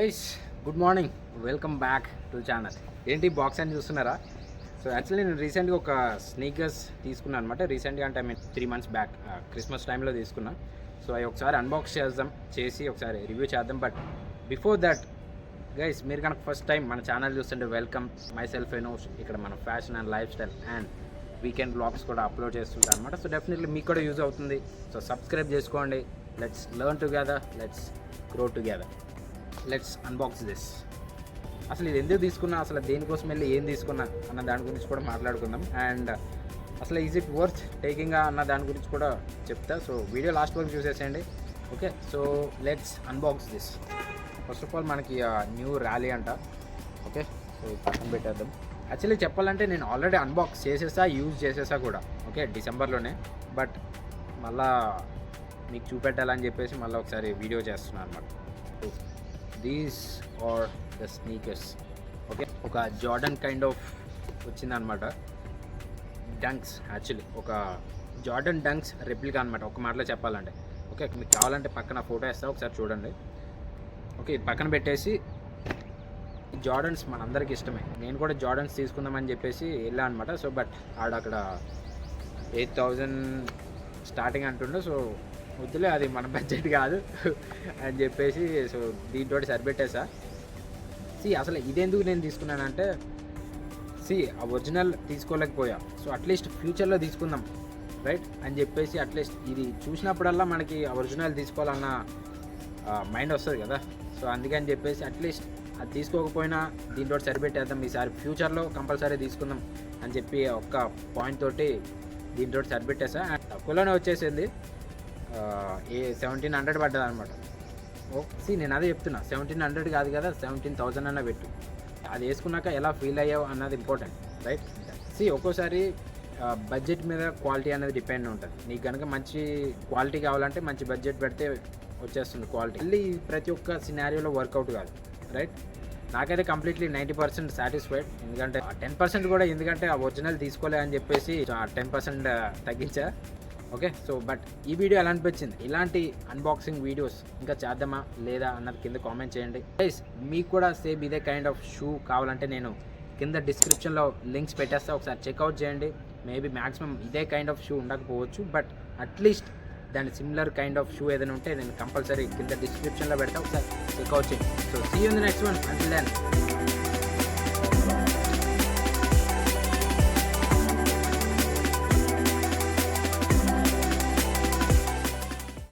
Guys good morning, welcome back to channel. ఏంటి box అని చూస్తున్నారా? సో యాక్చువల్లీ నేను రీసెంట్గా ఒక స్నీకర్స్ తీసుకున్నాను అనమాట. రీసెంట్గా అంటే 3 months బ్యాక్ క్రిస్మస్ టైంలో తీసుకున్నా. సో అవి ఒకసారి అన్బాక్స్ చేసి ఒకసారి రివ్యూ చేద్దాం. బట్ బిఫోర్ దట్ గైస్, మీరు కనుక ఫస్ట్ టైం మన ఛానల్ చూస్తుంటే వెల్కమ్. Myself Enos. ఇక్కడ మన fashion and lifestyle and weekend blogs కూడా అప్లోడ్ చేస్తుంటాను అనమాట. సో డెఫినెట్లీ మీకు కూడా యూజ్ అవుతుంది. సో సబ్స్క్రైబ్ చేసుకోండి. Let's learn together, let's grow together. Let's unbox this. అసలు ఇది ఎందుకు తీసుకున్నా, అసలు దేనికోసం వెళ్ళి ఏం తీసుకున్నా అన్న దాని గురించి కూడా మాట్లాడుకుందాం. అండ్ అసలు ఈజ్ ఇట్ వర్త్ టేకింగ్ అన్న దాని గురించి కూడా చెప్తా. సో వీడియో లాస్ట్ వరకు చూసేసేయండి. Okay, so let's unbox this. First of all మనకి న్యూ ర్యాలీ అంట. ఓకే, సో పక్కన పెట్టేద్దాం. యాక్చువల్లీ చెప్పాలంటే నేను ఆల్రెడీ అన్బాక్స్ చేసేసా, యూజ్ చేసేసా కూడా. ఓకే, డిసెంబర్లోనే. బట్ మళ్ళా మీకు చూపెట్టాలని చెప్పేసి మళ్ళీ ఒకసారి వీడియో చేస్తున్నాను అనమాట. These are the sneakers. Okay, ఒక జార్డన్ కైండ్ ఆఫ్ వచ్చిందనమాట. డంక్స్, యాక్చువల్లీ ఒక జార్డన్ డంక్స్ రెప్లికా అనమాట, ఒక మాటలో చెప్పాలంటే. ఓకే, మీకు కావాలంటే పక్కన ఫోటో వేస్తా, ఒకసారి చూడండి. ఓకే, ఇది పక్కన పెట్టేసి జార్డన్స్ మనందరికి ఇష్టమే. నేను కూడా జార్డన్స్ తీసుకుందామని చెప్పేసి వెళ్ళా అనమాట. సో బట్ అక్కడ 8,000 స్టార్టింగ్ అంటుండే. సో వద్దులే, అది మన బడ్జెట్ కాదు అని చెప్పేసి సో దీంతో సరిపెట్టేసా. అసలు ఇదెందుకు నేను తీసుకున్నానంటే, ఆ ఒరిజినల్ తీసుకోలేకపోయా. సో అట్లీస్ట్ ఫ్యూచర్లో తీసుకుందాం రైట్ అని చెప్పేసి, అట్లీస్ట్ ఇది చూసినప్పుడల్లా మనకి ఆ ఒరిజినల్ తీసుకోవాలన్న మైండ్ వస్తుంది కదా. సో అందుకని చెప్పేసి అట్లీస్ట్ అది తీసుకోకపోయినా దీంతో సరిపెట్టేద్దాం, ఈసారి ఫ్యూచర్లో కంపల్సరీ తీసుకుందాం అని చెప్పి ఒక్క పాయింట్ తోటి దీంతో సరిపెట్టేసా. తక్కువలోనే వచ్చేసింది. 1700 పడ్డది అనమాట. నేను అదే చెప్తున్నా, 1700 కాదు కదా, 17,000 అన్న పెట్టు. అది వేసుకున్నాక ఎలా ఫీల్ అయ్యావు అన్నది ఇంపార్టెంట్ రైట్. ఒక్కోసారి బడ్జెట్ మీద క్వాలిటీ అనేది డిపెండ్ ఉంటుంది. నీకు కనుక మంచి క్వాలిటీ కావాలంటే మంచి బడ్జెట్ పెడితే వచ్చేస్తుంది క్వాలిటీ. మళ్ళీ ప్రతి ఒక్క సినారియోలో వర్కౌట్ కాదు రైట్. నాకైతే కంప్లీట్లీ 90% సాటిస్ఫైడ్. ఎందుకంటే 10% కూడా, ఎందుకంటే ఆ ఒరిజినల్ తీసుకోలే అని చెప్పేసి 10% తగ్గించా. ఓకే, సో బట్ ఈ వీడియో ఎలా అనిపించింది? ఇలాంటి అన్బాక్సింగ్ వీడియోస్ ఇంకా చేద్దామా లేదా అన్నది కింద కామెంట్ చేయండి. గైస్, మీకు కూడా సేమ్ ఇదే కైండ్ ఆఫ్ షూ కావాలంటే నేను కింద డిస్క్రిప్షన్లో లింక్స్ పెట్టేస్తా, ఒకసారి చెక్అవుట్ చేయండి. మేబీ మ్యాక్సిమం ఇదే కైండ్ ఆఫ్ షూ ఉండకపోవచ్చు, బట్ అట్లీస్ట్ దాని సిమిలర్ కైండ్ ఆఫ్ షూ ఏదైనా ఉంటే నేను కంపల్సరీ కింద డిస్క్రిప్షన్లో పెడతా, ఒకసారి చెక్అవుట్ చేయండి. So see you in the next one. Until then.